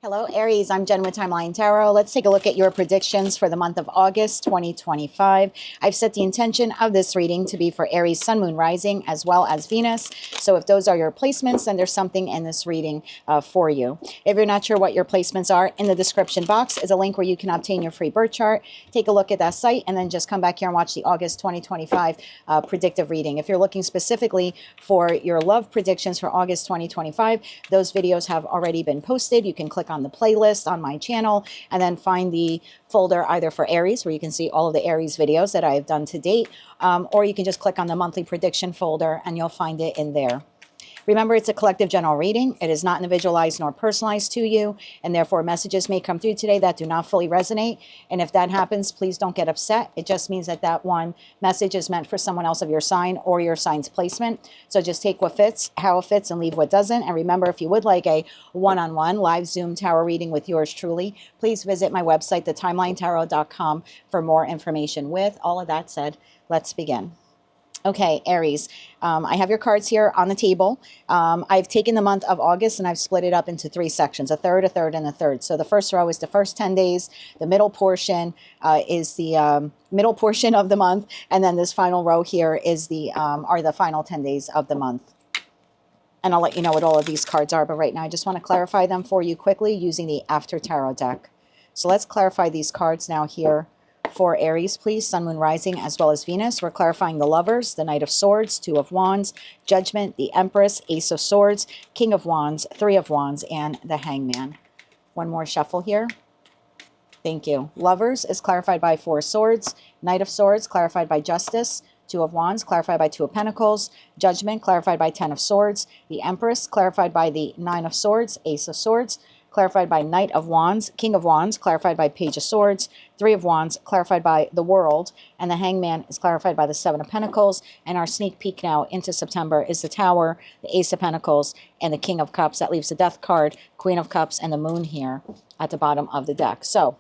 Hello, Aries. I'm Jen with Timeline Tarot. Let's take a look at your predictions for the month of August 2025. I've set the intention of this reading to be for Aries, Sun, Moon, Rising, as well as Venus. So if those are your placements, then there's something in this reading for you. If you're not sure what your placements are, in the description box is a link where you can obtain your free birth chart. Take a look at that site and then just come back here and watch the August 2025 predictive reading. If you're looking specifically for your love predictions for August 2025, those videos have already been posted. You can click on the playlist on my channel and then find the folder either for Aries, where you can see all of the Aries videos that I have done to date, or you can just click on the monthly prediction folder and you'll find it in there. Remember, it's a collective general reading. It is not individualized nor personalized to you, and therefore messages may come through today that do not fully resonate. And if that happens, please don't get upset. It just means that that one message is meant for someone else of your sign or your sign's placement. So just take what fits, how it fits, and leave what doesn't. And remember, if you would like a one-on-one live Zoom tarot reading with yours truly, please visit my website, thetimelinetarot.com, for more information. With all of that said, let's begin. Okay, Aries, I have your cards here on the table. I've taken the month of August and I've split it up into three sections, a third, and a third. So the first row is the first 10 days. The middle portion is the middle portion of the month. And then this final row here is are the final 10 days of the month. And I'll let you know what all of these cards are. But right now, I just want to clarify them for you quickly using the After Tarot deck. So let's clarify these cards now here. For Aries, please, Sun, Moon, Rising, as well as Venus. We're clarifying the Lovers, the Knight of Swords, Two of Wands, Judgment, the Empress, Ace of Swords, King of Wands, Three of Wands, and the Hangman. One more shuffle here. Thank you. Lovers is clarified by Four of Swords, Knight of Swords clarified by Justice, Two of Wands clarified by Two of Pentacles, Judgment clarified by Ten of Swords, the Empress clarified by the Nine of Swords, Ace of Swords, clarified by Knight of Wands, King of Wands, clarified by Page of Swords, Three of Wands, clarified by the World, and the Hangman is clarified by the Seven of Pentacles. And our sneak peek now into September is the Tower, the Ace of Pentacles, and the King of Cups. That leaves the Death card, Queen of Cups, and the Moon here at the bottom of the deck. So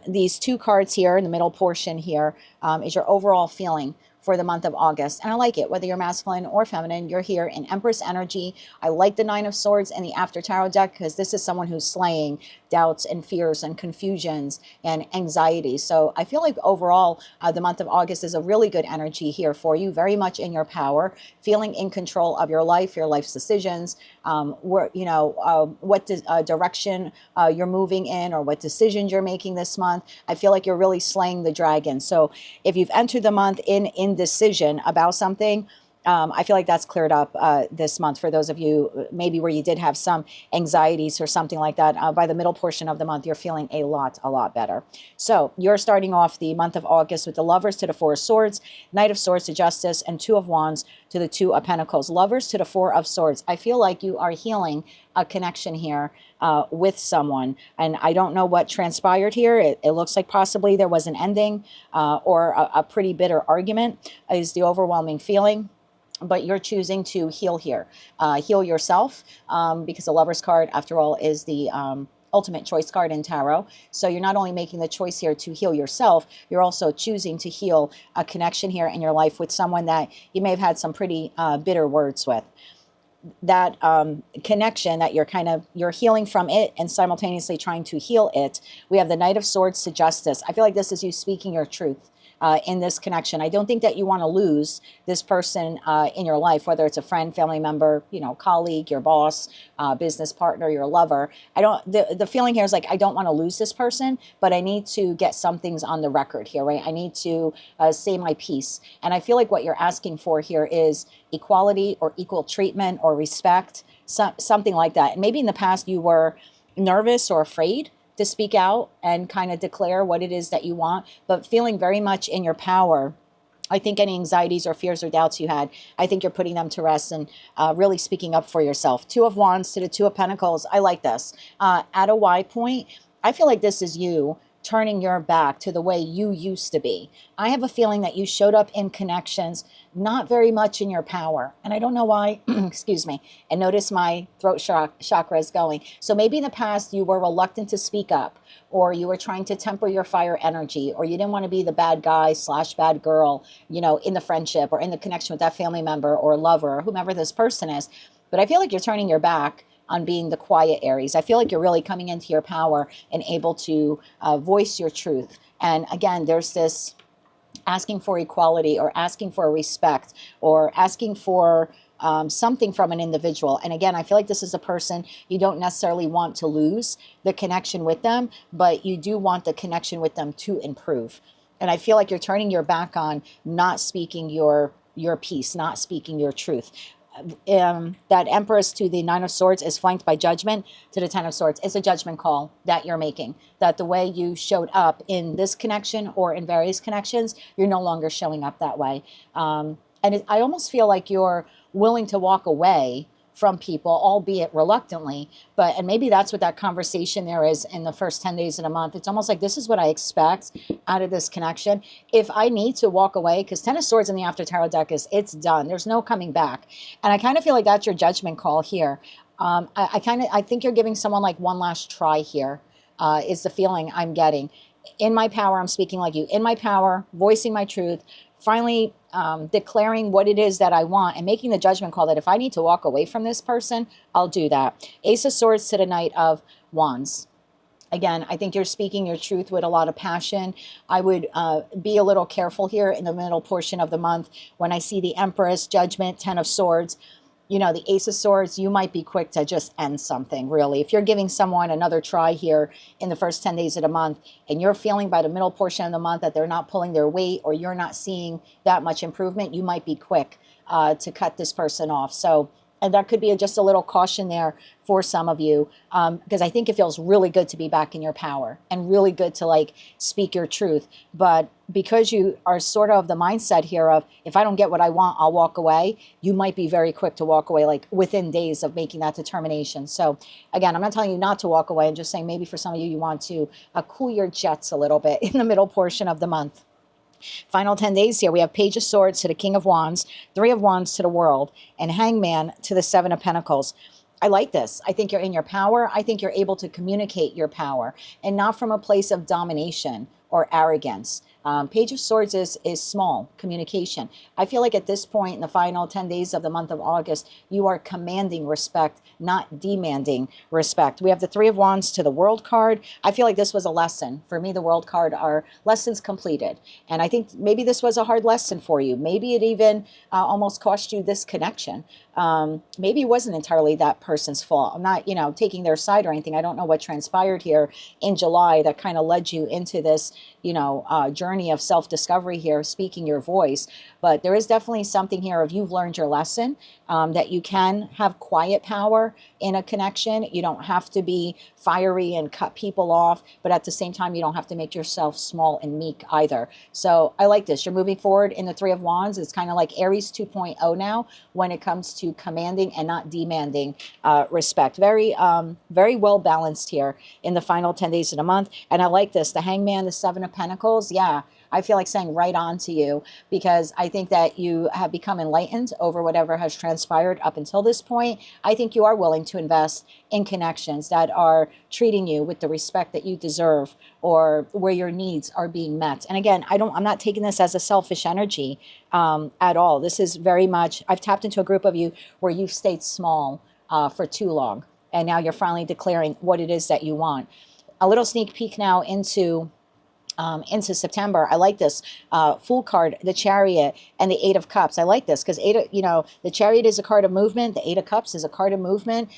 these two cards here in the middle portion here is your overall feeling for the month of August. And I like it, whether you're masculine or feminine, you're here in Empress energy. I like the Nine of Swords and the After Tarot deck because this is someone who's slaying doubts and fears and confusions and anxiety. So I feel like overall, the month of August is a really good energy here for you, very much in your power, feeling in control of your life's decisions, what direction you're moving in or what decisions you're making this month. I feel like you're really slaying the dragon. So if you've entered the month in indecision about something, I feel like that's cleared up this month for those of you maybe where you did have some anxieties or something like that. By the middle portion of the month, you're feeling a lot better. So you're starting off the month of August with the Lovers to the Four of Swords, Knight of Swords to Justice, and Two of Wands to the Two of Pentacles. Lovers to the Four of Swords. I feel like you are healing a connection here with someone. And I don't know what transpired here. It looks like possibly there was an ending or a pretty bitter argument is the overwhelming feeling. But you're choosing to heal here. Heal yourself because the Lover's card, after all, is the ultimate choice card in tarot. So you're not only making the choice here to heal yourself, you're also choosing to heal a connection here in your life with someone that you may have had some pretty bitter words with. That connection that you're healing from it and simultaneously trying to heal it. We have the Knight of Swords to Justice. I feel like this is you speaking your truth. In this connection. I don't think that you want to lose this person in your life, whether it's a friend, family member, colleague, your boss, business partner, your lover. The feeling here is like, I don't want to lose this person, but I need to get some things on the record here, right? I need to say my piece. And I feel like what you're asking for here is equality or equal treatment or respect, something like that. And maybe in the past you were nervous or afraid to speak out and kind of declare what it is that you want, but feeling very much in your power. I think any anxieties or fears or doubts you had, I think you're putting them to rest and really speaking up for yourself. Two of Wands to the Two of Pentacles. I like this. At a Y point, I feel like this is you turning your back to the way you used to be. I have a feeling that you showed up in connections not very much in your power. And I don't know why, excuse me, and notice my throat chakra is going. So maybe in the past you were reluctant to speak up, or you were trying to temper your fire energy, or you didn't want to be the bad guy / bad girl, in the friendship or in the connection with that family member or lover or whomever this person is. But I feel like you're turning your back on being the quiet Aries. I feel like you're really coming into your power and able to voice your truth. And again, there's this asking for equality, or asking for respect, or asking for something from an individual. And again, I feel like this is a person you don't necessarily want to lose the connection with them, but you do want the connection with them to improve. And I feel like you're turning your back on not speaking your piece, not speaking your truth. That Empress to the Nine of Swords is flanked by Judgment to the Ten of Swords. It's a judgment call that you're making, that the way you showed up in this connection or in various connections, you're no longer showing up that way. I almost feel like you're willing to walk away from people, albeit reluctantly. And maybe that's what that conversation there is in the first 10 days of the month. It's almost like, this is what I expect out of this connection. If I need to walk away, because Ten of Swords in the After Tarot deck is, it's done. There's no coming back. And I kind of feel like that's your judgment call here. I think you're giving someone like one last try here, is the feeling I'm getting. In my power, I'm speaking like you. In my power, voicing my truth, finally declaring what it is that I want, and making the judgment call that if I need to walk away from this person, I'll do that. Ace of Swords to the Knight of Wands. Again, I think you're speaking your truth with a lot of passion. I would be a little careful here in the middle portion of the month when I see the Empress, Judgment, Ten of Swords. You know, the Ace of Swords, you might be quick to just end something, really. If you're giving someone another try here in the first 10 days of the month, and you're feeling by the middle portion of the month that they're not pulling their weight, or you're not seeing that much improvement, you might be quick to cut this person off. So, and that could be just a little caution there for some of you, because I think it feels really good to be back in your power and really good to like speak your truth. But because you are sort of the mindset here of, if I don't get what I want, I'll walk away, you might be very quick to walk away, like within days of making that determination. So again, I'm not telling you not to walk away. I'm just saying maybe for some of you, you want to cool your jets a little bit in the middle portion of the month. Final 10 days here, we have Page of Swords to the King of Wands, Three of Wands to the World, and Hangman to the Seven of Pentacles. I like this. I think you're in your power. I think you're able to communicate your power, and not from a place of domination or arrogance. Page of Swords is small communication. I feel like at this point in the final 10 days of the month of August, you are commanding respect, not demanding respect. We have the Three of Wands to the World card. I feel like this was a lesson. For me, the World card are lessons completed. And I think maybe this was a hard lesson for you. Maybe it even almost cost you this connection. Maybe it wasn't entirely that person's fault. I'm not, taking their side or anything. I don't know what transpired here in July that kind of led you into this, journey of self-discovery here, speaking your voice. But there is definitely something here of, you've learned your lesson, that you can have quiet power in a connection. You don't have to be fiery and cut people off, but at the same time, you don't have to make yourself small and meek either. So I like this. You're moving forward in the Three of Wands. It's kind of like Aries 2.0 now when it comes to commanding and not demanding respect. Very well balanced here in the final 10 days of the month. And I like this. The Hangman, the Seven of Pentacles. Yeah, I feel like saying right on to you, because I think that you have become enlightened over whatever has transpired up until this point. I think you are willing to invest in connections that are treating you with the respect that you deserve, or where your needs are being met. And again, I'm not taking this as a selfish energy at all. This is very much, I've tapped into a group of you where you've stayed small for too long, and now you're finally declaring what it is that you want. A little sneak peek now into September. I like this Fool card, the Chariot, and the Eight of Cups. I like this because the Chariot is a card of movement. The Eight of Cups is a card of movement.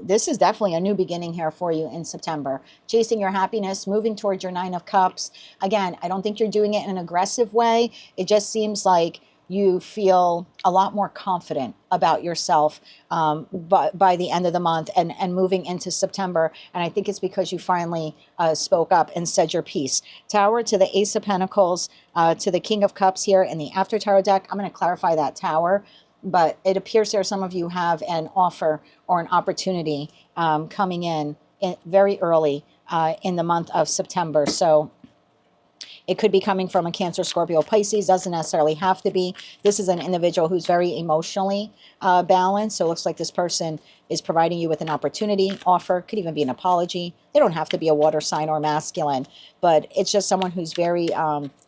This is definitely a new beginning here for you in September. Chasing your happiness, moving towards your Nine of Cups. Again, I don't think you're doing it in an aggressive way. It just seems like you feel a lot more confident about yourself by the end of the month and moving into September. And I think it's because you finally spoke up and said your piece. Tower to the Ace of Pentacles to the King of Cups here in the After Tarot deck. I'm going to clarify that Tower, but it appears there some of you have an offer or an opportunity coming in very early in the month of September. So it could be coming from a Cancer, Scorpio, Pisces. Doesn't necessarily have to be. This is an individual who's very emotionally balanced. So it looks like this person is providing you with an opportunity, offer. Could even be an apology. They don't have to be a water sign or masculine, but it's just someone who's very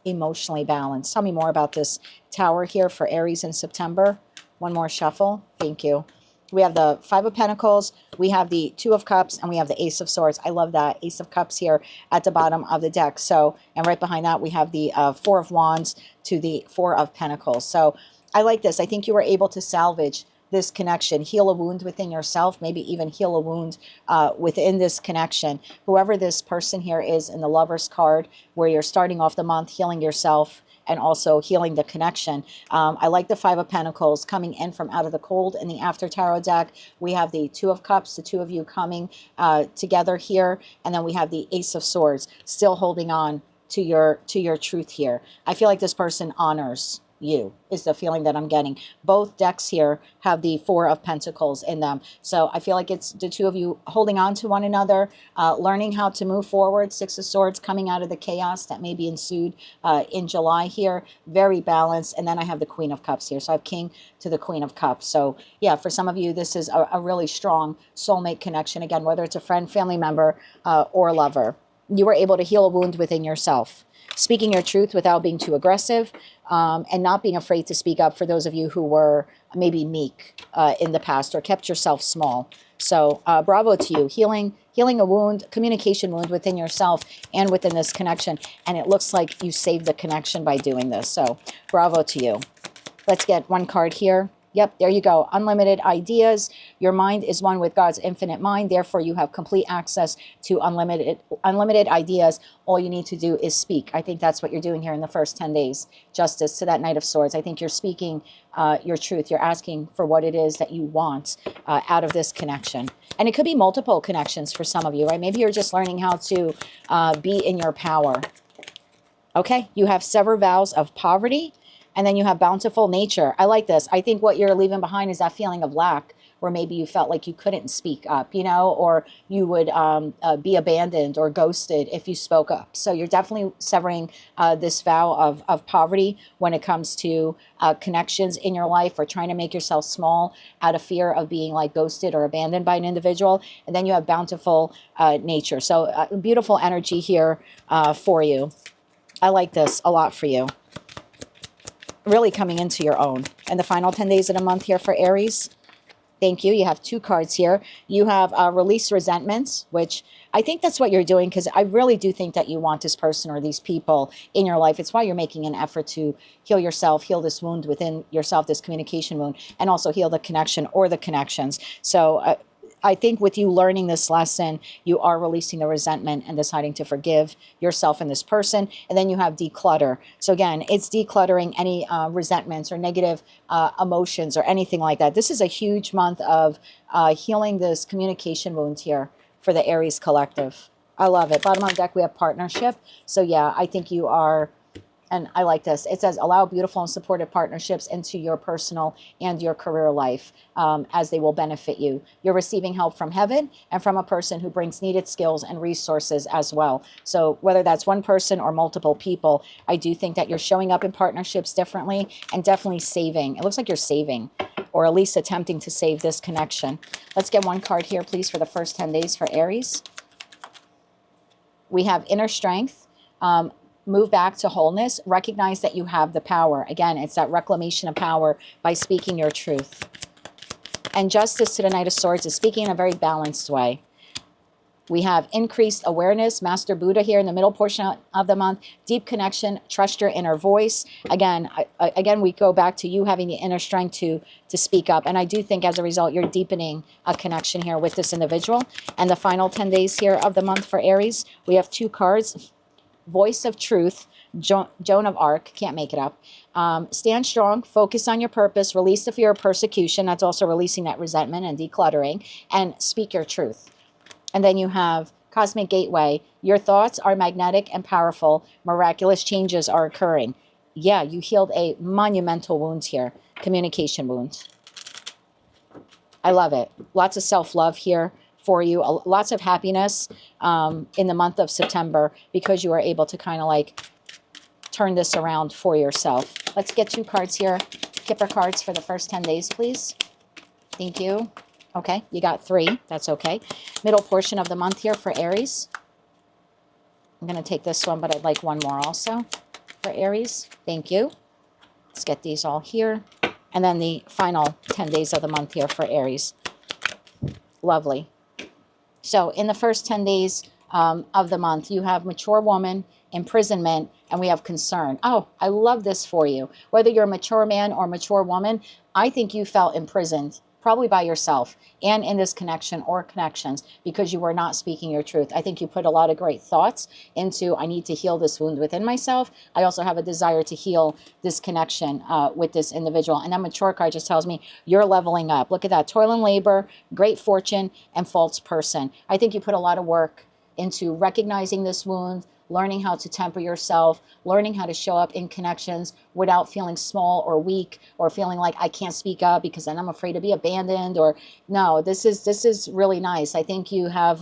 emotionally balanced. Tell me more about this Tower here for Aries in September. One more shuffle. Thank you. We have the Five of Pentacles, we have the Two of Cups, and we have the Ace of Swords. I love that. Ace of Cups here at the bottom of the deck. So, and right behind that, we have the Four of Wands to the Four of Pentacles. So I like this. I think you were able to salvage this connection, heal a wound within yourself, maybe even heal a wound within this connection. Whoever this person here is in the Lover's card, where you're starting off the month healing yourself and also healing the connection. I like the Five of Pentacles coming in from out of the cold. In the After Tarot deck, we have the Two of Cups, the two of you coming together here. And then we have the Ace of Swords, still holding on to your truth here. I feel like this person honors you, is the feeling that I'm getting. Both decks here have the Four of Pentacles in them. So I feel like it's the two of you holding on to one another, learning how to move forward. Six of Swords coming out of the chaos that maybe ensued in July here. Very balanced. And then I have the Queen of Cups here. So I have King to the Queen of Cups. So yeah, for some of you, this is a really strong soulmate connection. Again, whether it's a friend, family member, or lover. You were able to heal a wound within yourself. Speaking your truth without being too aggressive, and not being afraid to speak up for those of you who were maybe meek in the past or kept yourself small. So bravo to you. Healing a wound, communication wound within yourself and within this connection. And it looks like you saved the connection by doing this. So bravo to you. Let's get one card here. Yep, there you go. Unlimited ideas. Your mind is one with God's infinite mind. Therefore, you have complete access to unlimited ideas. All you need to do is speak. I think that's what you're doing here in the first 10 days. Justice to that Knight of Swords. I think you're speaking your truth. You're asking for what it is that you want out of this connection. And it could be multiple connections for some of you, right? Maybe you're just learning how to be in your power. Okay, you have sever vows of poverty. And then you have bountiful nature. I like this. I think what you're leaving behind is that feeling of lack, where maybe you felt like you couldn't speak up, you know, or you would be abandoned or ghosted if you spoke up. So you're definitely severing this vow of poverty when it comes to connections in your life, or trying to make yourself small out of fear of being like ghosted or abandoned by an individual. And then you have bountiful nature. So beautiful energy here for you. I like this a lot for you. Really coming into your own. And the final 10 days of the month here for Aries. Thank you. You have two cards here. You have release resentments, which I think that's what you're doing, because I really do think that you want this person or these people in your life. It's why you're making an effort to heal yourself, heal this wound within yourself, this communication wound, and also heal the connection or the connections. So I think with you learning this lesson, you are releasing the resentment and deciding to forgive yourself and this person. And then you have declutter. So again, it's decluttering any resentments or negative emotions or anything like that. This is a huge month of healing this communication wound here for the Aries collective. I love it. Bottom of the deck, we have partnership. So yeah, I think you are... And I like this. It says, allow beautiful and supportive partnerships into your personal and your career life as they will benefit you. You're receiving help from heaven and from a person who brings needed skills and resources as well. So whether that's one person or multiple people, I do think that you're showing up in partnerships differently and definitely saving. It looks like you're saving, or at least attempting to save this connection. Let's get one card here, please, for the first 10 days for Aries. We have inner strength. Move back to wholeness. Recognize that you have the power. Again, it's that reclamation of power by speaking your truth. And justice to the Knight of Swords is speaking in a very balanced way. We have increased awareness, Master Buddha here in the middle portion of the month. Deep connection, trust your inner voice. Again, we go back to you having the inner strength to speak up. And I do think as a result, you're deepening a connection here with this individual. And the final 10 days here of the month for Aries, we have two cards. Voice of Truth, Joan of Arc, can't make it up. Stand strong, focus on your purpose, release the fear of persecution. That's also releasing that resentment and decluttering, and speak your truth. And then you have Cosmic Gateway. Your thoughts are magnetic and powerful. Miraculous changes are occurring. Yeah, you healed a monumental wound here, communication wound. I love it. Lots of self-love here for you. Lots of happiness in the month of September, because you are able to kind of like turn this around for yourself. Let's get two cards here. Kipper cards for the first 10 days, please. Thank you. Okay, you got three. That's okay. Middle portion of the month here for Aries. I'm going to take this one, but I'd like one more also for Aries. Thank you. Let's get these all here. And then the final 10 days of the month here for Aries. Lovely. So in the first 10 days of the month, you have mature woman, imprisonment, and we have concern. Oh, I love this for you. Whether you're a mature man or mature woman, I think you felt imprisoned, probably by yourself and in this connection or connections because you were not speaking your truth. I think you put a lot of great thoughts into, I need to heal this wound within myself. I also have a desire to heal this connection with this individual. And that mature card just tells me you're leveling up. Look at that, toil and labor, great fortune, and false person. I think you put a lot of work into recognizing this wound, learning how to temper yourself, learning how to show up in connections without feeling small or weak or feeling like I can't speak up because then I'm afraid to be abandoned. Or no, this is really nice. I think you have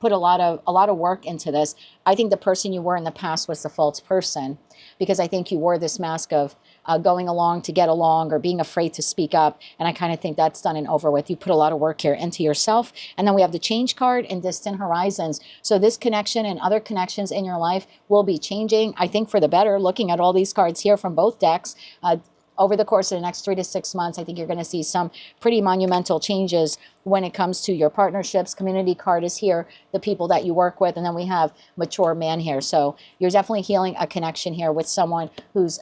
put a lot of work into this. I think the person you were in the past was the false person because I think you wore this mask of going along to get along or being afraid to speak up. And I kind of think that's done and over with. You put a lot of work here into yourself. And then we have the change card and distant horizons. So this connection and other connections in your life will be changing, I think, for the better. Looking at all these cards here from both decks, over the course of the next 3 to 6 months, I think you're going to see some pretty monumental changes when it comes to your partnerships. Community card is here, the people that you work with, and then we have mature man here. So you're definitely healing a connection here with someone who's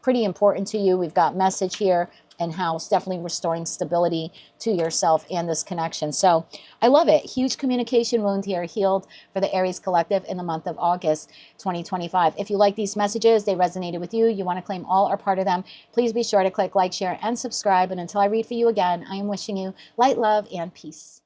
pretty important to you. We've got message here and house, definitely restoring stability to yourself and this connection. So I love it. Huge communication wound here healed for the Aries collective in the month of August 2025. If you like these messages, they resonated with you, you want to claim all or part of them, please be sure to click like, share, and subscribe. And until I read for you again, I am wishing you light, love, and peace.